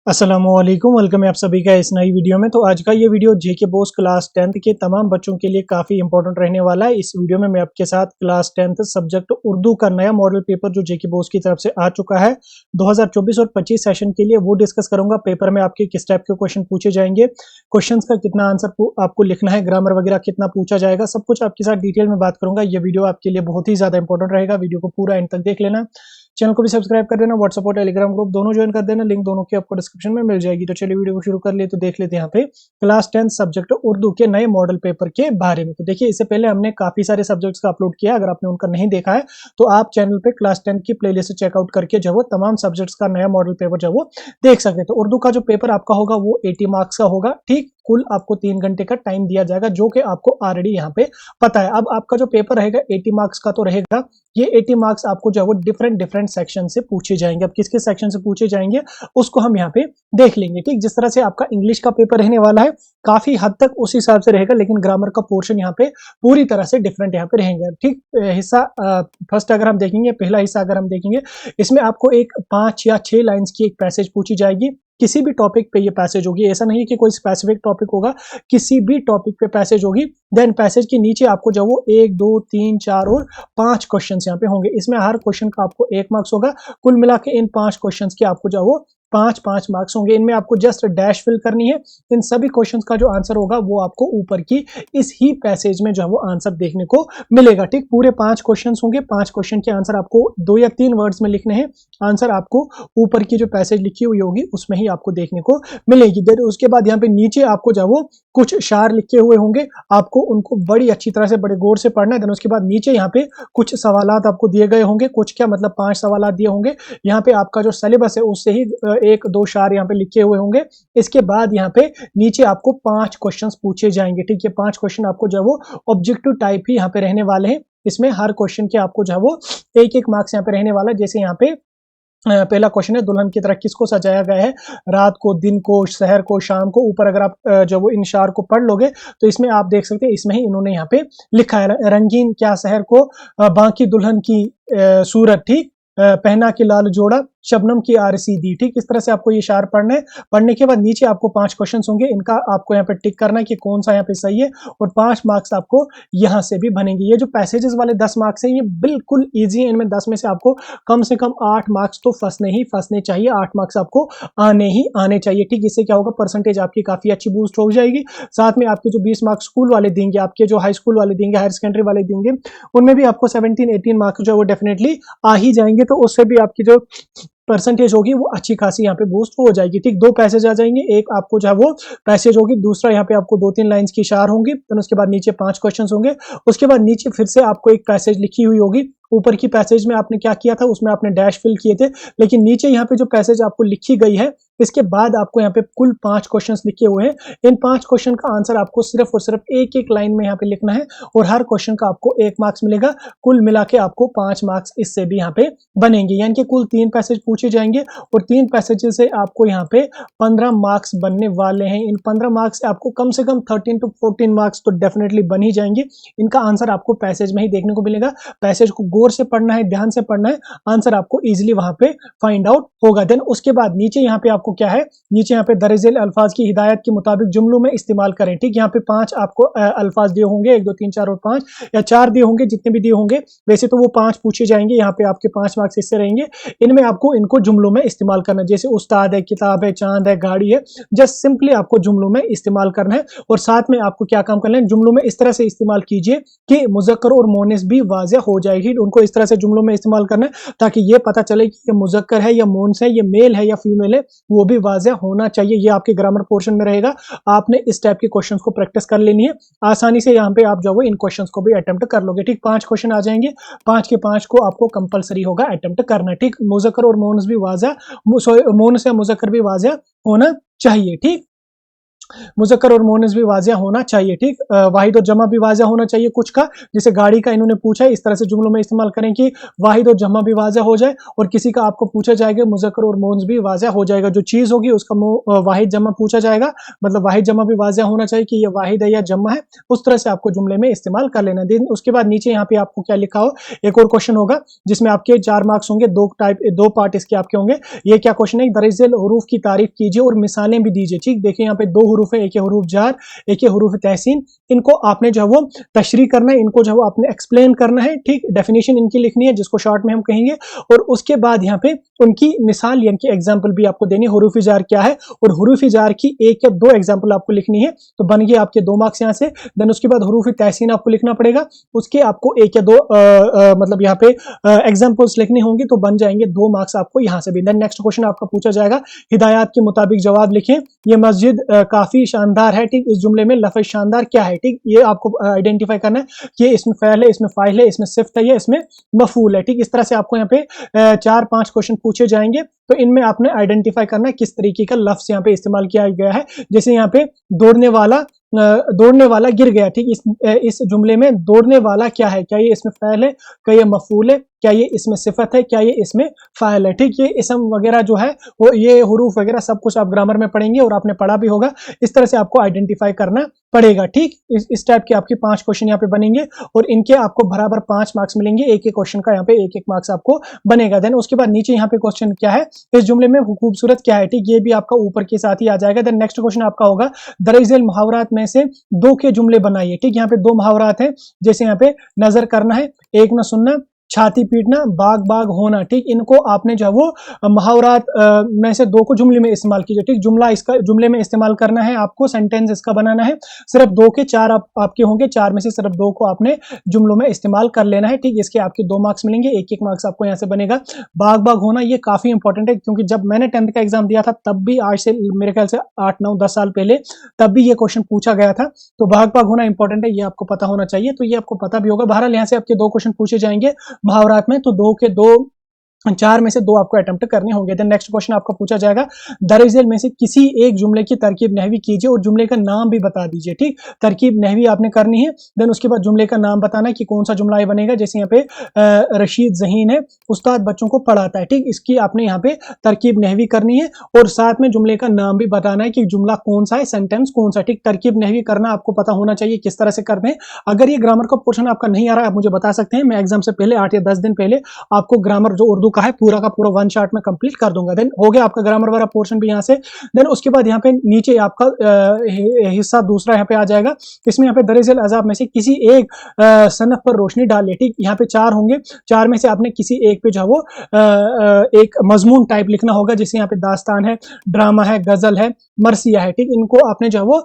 अस्सलामुअलैकुम, वेलकम है आप सभी का इस नई वीडियो में। तो आज का ये वीडियो जेके बोस क्लास 10th के तमाम बच्चों के लिए काफ़ी इंपॉर्टेंट रहने वाला है। इस वीडियो में मैं आपके साथ क्लास 10th सब्जेक्ट उर्दू का नया मॉडल पेपर जो जेके बोस की तरफ से आ चुका है 2024 और 25 सेशन के लिए, वो डिस्कस करूंगा। पेपर में आपके किस टाइप के क्वेश्चन पूछे जाएंगे, क्वेश्चन का कितना आंसर आपको लिखना है, ग्रामर वगैरह कितना पूछा जाएगा, सब कुछ आपके साथ डिटेल में बात करूंगा। ये वीडियो आपके लिए बहुत ही ज़्यादा इंपॉर्टेंट रहेगा। वीडियो को पूरा एंड तक देख लेना। चैनल को भी सब्सक्राइब कर देना, व्हाट्सएप और टेलीग्राम ग्रुप दोनों ज्वाइन कर देना, लिंक दोनों की आपको डिस्क्रिप्शन में मिल जाएगी। तो चलिए वीडियो को शुरू कर लिए। तो देख लेते हैं यहाँ पे क्लास 10 सब्जेक्ट उर्दू के नए मॉडल पेपर के बारे में। तो देखिए, इससे पहले हमने काफी सारे सब्जेक्ट्स का अपलोड किया। अगर आपने उनका नहीं देखा है तो आप चैनल पे क्लास 10 की प्लेलिस्ट चेकआउट करके जो वो तमाम सब्जेक्ट्स का नया मॉडल पेपर जो वो देख सकते हैं। तो उर्दू का जो पेपर आपका होगा वो 80 मार्क्स का होगा। ठीक, कुल आपको 3 घंटे का टाइम दिया जाएगा, जो कि आपको ऑलरेडी यहाँ पे पता है। अब आपका जो पेपर रहेगा 80 मार्क्स का तो रहेगा। ये 80 मार्क्स आपको जो है वो डिफरेंट सेक्शन से पूछे जाएंगे। अब किस किस सेक्शन से पूछे जाएंगे उसको हम यहाँ पे देख लेंगे। ठीक, जिस तरह से आपका इंग्लिश का पेपर रहने वाला है काफी हद तक उस हिसाब से रहेगा, लेकिन ग्रामर का पोर्शन यहाँ पे पूरी तरह से डिफरेंट यहाँ पे रहेंगे। ठीक, हिस्सा फर्स्ट अगर हम देखेंगे, पहला हिस्सा अगर हम देखेंगे, इसमें आपको एक 5 या 6 लाइन्स की एक पैसेज पूछी जाएगी। किसी भी टॉपिक पे ये पैसेज होगी, ऐसा नहीं है कि कोई स्पेसिफिक टॉपिक होगा, किसी भी टॉपिक पे पैसेज होगी। देन पैसेज के नीचे आपको जो वो 1 2 3 4 और 5 क्वेश्चन यहाँ पे होंगे। इसमें हर क्वेश्चन का आपको 1 मार्क्स होगा। कुल मिला के इन 5 क्वेश्चन के आपको जो वो 5-5 मार्क्स होंगे। इनमें आपको जस्ट डैश फिल करनी है। इन सभी क्वेश्चंस का जो आंसर होगा वो आपको ऊपर की इस ही पैसेज में जो है वो आंसर देखने को मिलेगा। ठीक, पूरे 5 क्वेश्चंस होंगे। 5 क्वेश्चन के आंसर आपको 2 या 3 वर्ड्स में लिखने हैं। आंसर आपको ऊपर की जो पैसेज लिखी हुई होगी उसमें ही आपको देखने को मिलेगी। देन उसके बाद यहाँ पे नीचे आपको जो वो कुछ शार लिखे हुए होंगे, आपको उनको बड़ी अच्छी तरह से बड़े गौर से पढ़ना है। देन उसके बाद नीचे यहाँ पे कुछ सवालात आपको दिए गए होंगे। कुछ क्या मतलब 5 सवालात दिए होंगे। यहाँ पे आपका जो सिलेबस है उससे ही 1-2 शार यहाँ पे लिखे हुए होंगे। इसके बाद यहाँ पे नीचे आपको 5 क्वेश्चंस पूछे जाएंगे। ठीक, ये 5 क्वेश्चन आपको जो है वो ऑब्जेक्टिव टाइप ही यहाँ पे रहने वाले हैं। इसमें हर क्वेश्चन के आपको जो है वो 1-1 मार्क्स यहाँ पे रहने वाला है। जैसे यहाँ पे पहला क्वेश्चन है, दुल्हन की तरह किसको सजाया गया है, रात को, दिन को, शहर को, शाम को। ऊपर अगर आप जो वो इन शार को पढ़ लोगे तो इसमें आप देख सकते हैं, इसमें ही इन्होंने यहाँ पे लिखा है, रंगीन क्या शहर को, बाकी दुल्हन की सूरत। ठीक, पहना के लाल जोड़ा, शबनम की आरसी दी। ठीक, इस तरह से आपको ये शार पढ़ना है। पढ़ने के बाद नीचे आपको 5 क्वेश्चन होंगे। इनका आपको यहाँ पे टिक करना है कि कौन सा यहाँ पे सही है, और 5 मार्क्स आपको यहाँ से भी बनेंगे। ये जो पैसेजेस वाले 10 मार्क्स हैं ये बिल्कुल ईजी है। इनमें 10 में से आपको कम से कम 8 मार्क्स तो फंसने चाहिए। 8 मार्क्स आपको आने ही आने चाहिए। ठीक, इससे क्या होगा, परसेंटेज आपकी काफी अच्छी बूस्ट हो जाएगी। साथ में आपके जो 20 मार्क्स स्कूल वाले देंगे, आपके जो हाई स्कूल वाले देंगे, हायर सेकेंडरी वाले देंगे, उनमें भी आपको 17-18 मार्क्स जो है वो डेफिनेटली आ ही जाएंगे। तो उससे भी आपकी जो परसेंटेज होगी वो अच्छी खासी यहाँ पे बूस्ट हो जाएगी। ठीक, 2 पैसेज आ जाएंगे। एक आपको जो है वो पैसेज होगी, दूसरा यहाँ पे आपको 2-3 लाइंस की शार होंगी। तो उसके बाद नीचे 5 क्वेश्चंस होंगे। उसके बाद नीचे फिर से आपको एक पैसेज लिखी हुई होगी। ऊपर की पैसेज में आपने क्या किया था, उसमें आपने डैश फिल किए थे, लेकिन नीचे यहाँ पे जो पैसेज आपको लिखी गई है, इसके बाद आपको यहाँ पे कुल 5 क्वेश्चंस लिखे हुए हैं। इन 5 क्वेश्चन का आंसर आपको सिर्फ और सिर्फ एक लाइन में यहाँ पे लिखना है, और हर क्वेश्चन का आपको 1 मार्क्स मिलेगा। कुल मिला के आपको 5 मार्क्स इससे भी यहाँ पे बनेंगे, यानी कि कुल 3 पैसेज पूछे जाएंगे, और 3 पैसेज से आपको यहाँ पे 15 मार्क्स बनने वाले हैं। इन 15 मार्क्स से आपको कम से कम 13 to 14 मार्क्स तो डेफिनेटली बन ही जाएंगे। इनका आंसर आपको पैसेज में ही देखने को मिलेगा। पैसेज को गौर से पढ़ना है, ध्यान से पढ़ना है, आंसर आपको इजीली वहां पे फाइंड आउट होगा। देन उसके बाद नीचे यहाँ पे आपको क्या है, नीचे यहाँ पे दरअसल अल्फाज की हिदायत के मुताबिक जुमलों में इस्तेमाल करें। ठीक, यहाँ पे 5 आपको अल्फाज दिए होंगे, 1 2 3 4 और 5 या 4 दिए होंगे, जितने भी दिए होंगे। वैसे तो वो 5 पूछे जाएंगे, यहाँ पे आपके 5 मार्क्स इससे रहेंगे। इनमें आपको इनको जुमलों में इस्तेमाल करना है। जैसे उस्ताद है, किताब है, चांद है, गाड़ी है, जस्ट सिंपली आपको जुमलों में इस्तेमाल करना है। और साथ में आपको क्या काम करना है, जुमलों में इस तरह से इस्तेमाल कीजिए कि मुज़क्कर और मोनिस भी वाज़ेह हो जाएगी। उनको इस तरह से जुमलों में इस्तेमाल करना है ताकि ये पता चले कि ये मुज़क्कर है या मोनिस है, ये मेल है या फीमेल है, वो भी वाज़ेह होना चाहिए। ये आपके ग्रामर पोर्शन में रहेगा। आपने इस टाइप के क्वेश्चंस को प्रैक्टिस कर लेनी है। आसानी से यहाँ पे आप जो है इन क्वेश्चंस को भी अटेम्प्ट कर लोगे। ठीक, 5 क्वेश्चन आ जाएंगे, 5 के 5 को आपको कंपलसरी होगा अटेम्प्ट करना। ठीक, मुज़क्कर और मोनिस भी वाज़ेह, मोनिस या मुज़क्कर भी वाज़ेह होना चाहिए। ठीक, मुज़क्कर और मुअन्नस भी वाज़िया होना चाहिए, ठीक। वाहिद और जमा भी वाज़िया होना चाहिए कुछ का, जैसे गाड़ी का इन्होंने पूछा है, इस तरह से जुमलों में इस्तेमाल करें कि वाहिद और जमा भी वाज़िया हो जाए, और किसी का आपको पूछा जाएगा मुज़क्कर और मुअन्नस भी वाज़िया हो जाएगा। जो चीज़ होगी उसका वाहिद जमा पूछा जाएगा, मतलब वाहिद जमा भी वाज़िया होना चाहिए कि ये वाहिद है या जमा है, उस तरह से आपको जुमले में इस्तेमाल कर लेना। देन उसके बाद नीचे यहाँ पे आपको क्या लिखा हो, एक और क्वेश्चन होगा जिसमें आपके 4 मार्क्स होंगे, दो पार्ट इसके आपके होंगे। ये क्या क्वेश्चन है, दरअसल हुरूफ की तारीफ कीजिए और मिसालें भी दीजिए, ठीक। देखिए यहाँ पे 2 हुरूफ है, एक है हुरूफ जार, एक है हुरूफ तहसीन। इनको आपने जो है वो तशरीह करना है, इनको जो है वो आपने एक्सप्लेन करना है, ठीक। डेफिनेशन इनकी लिखनी है जिसको शॉर्ट में हम कहेंगे, और उसके बाद यहाँ पे उनकी मिसाल यानी कि एग्जाम्पल भी आपको देनी है, हुरूफ जार क्या है और हुरूफ जार की 1 या 2 एग्जाम्पल आपको लिखनी है, तो बन गए आपके 2 मार्क्स यहाँ से। देन उसके बाद हुरूफ तहसीन आपको लिखना पड़ेगा, उसके आपको 1 या 2 मतलब यहाँ पे एग्जाम्पल्स लिखने होंगे, तो बन जाएंगे 2 मार्क्स आपको यहाँ से भी। देन नेक्स्ट क्वेश्चन आपका पूछा जाएगा, हिदायत के मुताबिक जवाब लिखें, ये मस्जिद काफी शानदार है, ठीक। इस जुमले में लफ्ज़ शानदार क्या है, ठीक। ये आपको आइडेंटिफाई करना है कि इसमें फ़ैल है, इसमें फ़ाइल है, इसमें सिफ्त है या इसमें मफ़ूल है, ठीक। इस तरह से आपको यहाँ पे 4-5 क्वेश्चन पूछे जाएंगे, तो इनमें आपने आइडेंटिफाई करना है किस तरीके का लफ्ज़ यहाँ पे इस्तेमाल किया गया है। जैसे यहाँ पे दौड़ने वाला गिर गया, ठीक। इस जुमले में दौड़ने वाला क्या है, क्या ये इसमें फ़ैल है, क्या ये मफ़ूल है, क्या ये इसमें सिफत है, क्या ये इसमें फ़ाइल है, ठीक। ये इसम वगैरह जो है वो ये हुरूफ वगैरह सब कुछ आप ग्रामर में पढ़ेंगे और आपने पढ़ा भी होगा, इस तरह से आपको आइडेंटिफाई करना पड़ेगा, ठीक। इस टाइप के आपके 5 क्वेश्चन यहाँ पे बनेंगे और इनके आपको बराबर 5 मार्क्स मिलेंगे, एक एक क्वेश्चन का यहाँ पे 1-1 मार्क्स आपको बनेगा। देन उसके बाद नीचे यहाँ पे क्वेश्चन क्या है, इस जुमले में खूबसूरत क्या है, ठीक। ये भी आपका ऊपर के साथ ही आ जाएगा। देन नेक्स्ट क्वेश्चन आपका होगा, दरअसल मुहावरात में से 2 के जुमले बनाइए, ठीक। यहाँ पे 2 मुहावरात हैं, जैसे यहाँ पे नजर करना है, एक न सुनना, छाती पीटना, बाग बाग होना, ठीक। इनको आपने जो है वो मुहावरात में से 2 को जुमले में इस्तेमाल कीजिए, ठीक। जुमले में इस्तेमाल करना है आपको, सेंटेंस इसका बनाना है, सिर्फ 2 के 4 आपके होंगे, 4 में से सिर्फ 2 को आपने जुमलों में इस्तेमाल कर लेना है, ठीक। इसके आपके 2 मार्क्स मिलेंगे, 1-1 मार्क्स आपको यहाँ से बनेगा। बाग बाग होना ये काफी इंपॉर्टेंट है, क्योंकि जब मैंने 10th का एग्जाम दिया था तब भी, आज से मेरे ख्याल से 8-9-10 साल पहले, तब भी ये क्वेश्चन पूछा गया था। तो बाग बाग होना इंपॉर्टेंट है, ये आपको पता होना चाहिए, तो ये आपको पता भी होगा। बहरहाल यहाँ से आपके 2 क्वेश्चन पूछे जाएंगे मुहावरात में, तो 2 के 2, 4 में से 2 आपको अटेम्प्ट करने होंगे। देन नेक्स्ट क्वेश्चन आपको पूछा जाएगा, दरअसल में से किसी एक जुमले की तरकीब नहवी कीजिए और जुमले का नाम भी बता दीजिए, ठीक। तरकीब नहवी आपने करनी है। देन उसके बाद जुमले का नाम बताना है कि कौन सा जुमला ये बनेगा, जैसे यहाँ पे रशीद ज़हीन है, उस्ताद बच्चों को पढ़ाता है, ठीक। इसकी आपने यहाँ पे तरकीब नहवी करनी है और साथ में जुमले का नाम भी बताना है कि जुमला कौन सा है, सेंटेंस कौन सा, ठीक। तरकीब नहवी करना आपको पता होना चाहिए किस तरह से करते हैं। अगर ये ग्रामर का पोर्शन आपका नहीं आ रहा है, आप मुझे बता सकते हैं, मैं एग्जाम से पहले 8 या 10 दिन पहले आपको ग्रामर जो उर्दू का है पूरा का पूरा 1 शॉट में कंप्लीट कर दूंगा। देन हो गया आपका ग्रामर वाला पोर्शन भी यहाँ से। देन उसके बाद यहाँ पे नीचे आपका हिस्सा दूसरा यहाँ पे आ जाएगा, इसमें यहाँ पे दरअसल अज़ाब में से किसी एक सनफ पर रोशनी डालिए, ठीक। यहाँ पे 4 होंगे, 4 में से आपने किसी एक पे जो है वो एक मजमून टाइप लिखना होगा, जैसे यहाँ पे दास्तान है, ड्रामा है, गजल है, मरसिया है, ठीक। इनको आपने जो है वो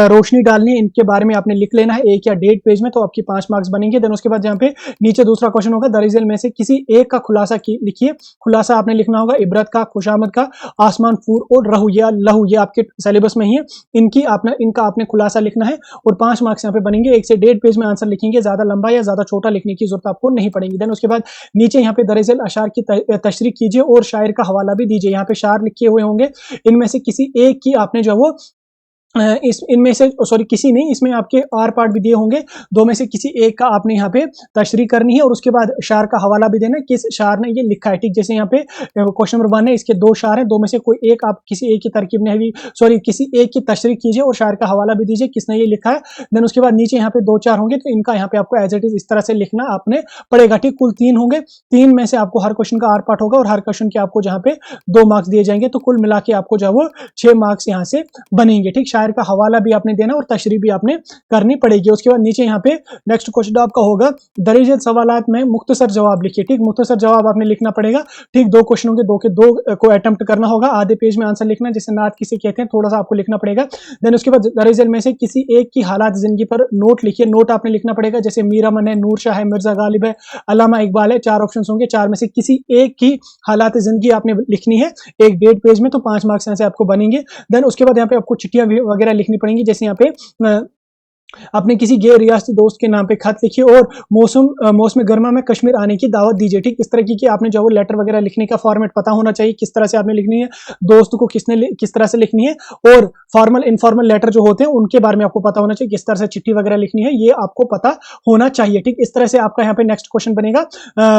रोशनी डालनी है, इनके बारे में आपने लिख लेना है 1 या 1.5 पेज में, तो आपकी 5 मार्क्स बनेंगे। देन उसके बाद यहाँ पे नीचे दूसरा क्वेश्चन होगा, दरअसल में से किसी एक का खुलासा लिखिए। खुलासा आपने लिखना होगा इबरत का, खुशामद का, आसमान फूर और रहू या लहू, ये आपके सिलेबस में ही है, इनका आपने खुलासा लिखना है और 5 मार्क्स यहाँ पे बनेंगे। 1 से 1.5 पेज में आंसर लिखेंगे, ज्यादा लंबा या ज्यादा छोटा लिखने की जरूरत आपको नहीं पड़ेगी। देन उसके बाद नीचे यहाँ पे दरअसल अशार की तशरीह कीजिए और शायर का हवाला भी दीजिए। यहाँ पे शायर लिखे हुए होंगे, इनमें से किसी एक की आपने जो वो इनमें से सॉरी किसी नहीं, इसमें आपके आर पार्ट भी दिए होंगे, 2 में से किसी एक का आपने यहाँ पे तशरीह करनी है और उसके बाद शायर का हवाला भी देना है, किस शायर ने ये लिखा है, ठीक। जैसे यहाँ पे क्वेश्चन नंबर 1 है, इसके 2 शायर हैं, 2 में से कोई एक आप किसी एक की तरकीब नहवी किसी एक की तशरीह कीजिए और शायर का हवाला भी दीजिए किसने ये लिखा है। देन उसके बाद नीचे यहाँ पे 2-4 होंगे, तो इनका यहाँ पे आपको एज इट इज इस तरह से लिखना आपने पड़ेगा, ठीक। कुल 3 होंगे, 3 में से आपको हर क्वेश्चन का आर पार्ट होगा और हर क्वेश्चन के आपको जहाँ पे 2 मार्क्स दिए जाएंगे, तो कुल मिला के आपको जो है वो 6 मार्क्स यहाँ से बनेंगे, ठीक। शायर का हवाला भी आपने देना और तशरीह भी आपने करनी पड़ेगी। उसके बाद नीचे यहाँ पे नेक्स्ट क्वेश्चन आपका होगा, दर्ज सवालात में मुख्तसर जवाब लिखिए, ठीक। मुख्तसर जवाब आपने लिखना पड़ेगा, ठीक। 2 क्वेश्चन होंगे, 2 के 2 को अटेम्प्ट करना होगा, आधे पेज में आंसर लिखना, जैसे नात किसे कहते हैं, थोड़ा सा आपको लिखना पड़ेगा। देन उसके बाद दरअसल में से किसी एक की हालात जिंदगी पर नोट लिखिए, नोट आपने लिखना पड़ेगा, जैसे मीरा मन है, नूर शाह है, मिर्जा गालिब है, अल्लामा इकबाल है, 4 ऑप्शन होंगे, 4 में से किसी एक की हालात जिंदगी आपने लिखनी है 1-1.5 पेज में, तो 5 मार्क्स यहाँ से आपको बनेंगे। देन उसके बाद यहाँ पे आपको चिट्ठियां वगैरह लिखनी पड़ेंगी, जैसे यहाँ पे अपने किसी गैर रियासती दोस्त के नाम पे खत लिखिए और मौसम गर्मा में कश्मीर आने की दावत दीजिए। ठीक, इस तरह की आपने जो लेटर वगैरह लिखने का फॉर्मेट पता होना चाहिए, किस तरह से आपने लिखनी है, दोस्त को किस तरह से लिखनी है, और फॉर्मल इनफॉर्मल लेटर जो होते हैं उनके बारे में आपको पता होना चाहिए, किस तरह से चिट्ठी वगैरह लिखनी है, ये आपको पता होना चाहिए। ठीक, इस तरह से आपका यहाँ पे नेक्स्ट क्वेश्चन बनेगा,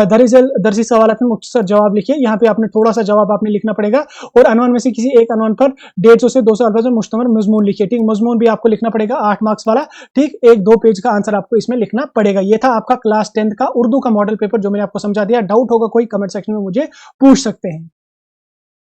दर्जी सवाल में मुख्तसर जवाब लिखिए। यहाँ पे आपने थोड़ा सा जवाब आपने लिखना पड़ेगा और अनवन में से किसी एक अनवन पर 150 से 200 अल्फाज में मुश्तमिल मजमून लिखिए। ठीक, मजमून भी आपको लिखना पड़ेगा 8 मार्क्स वाला। ठीक, 1-2 पेज का आंसर आपको इसमें लिखना पड़ेगा। ये था आपका क्लास 10th का उर्दू का मॉडल पेपर जो मैंने आपको समझा दिया। डाउट होगा कोई, कमेंट सेक्शन में मुझे पूछ सकते हैं।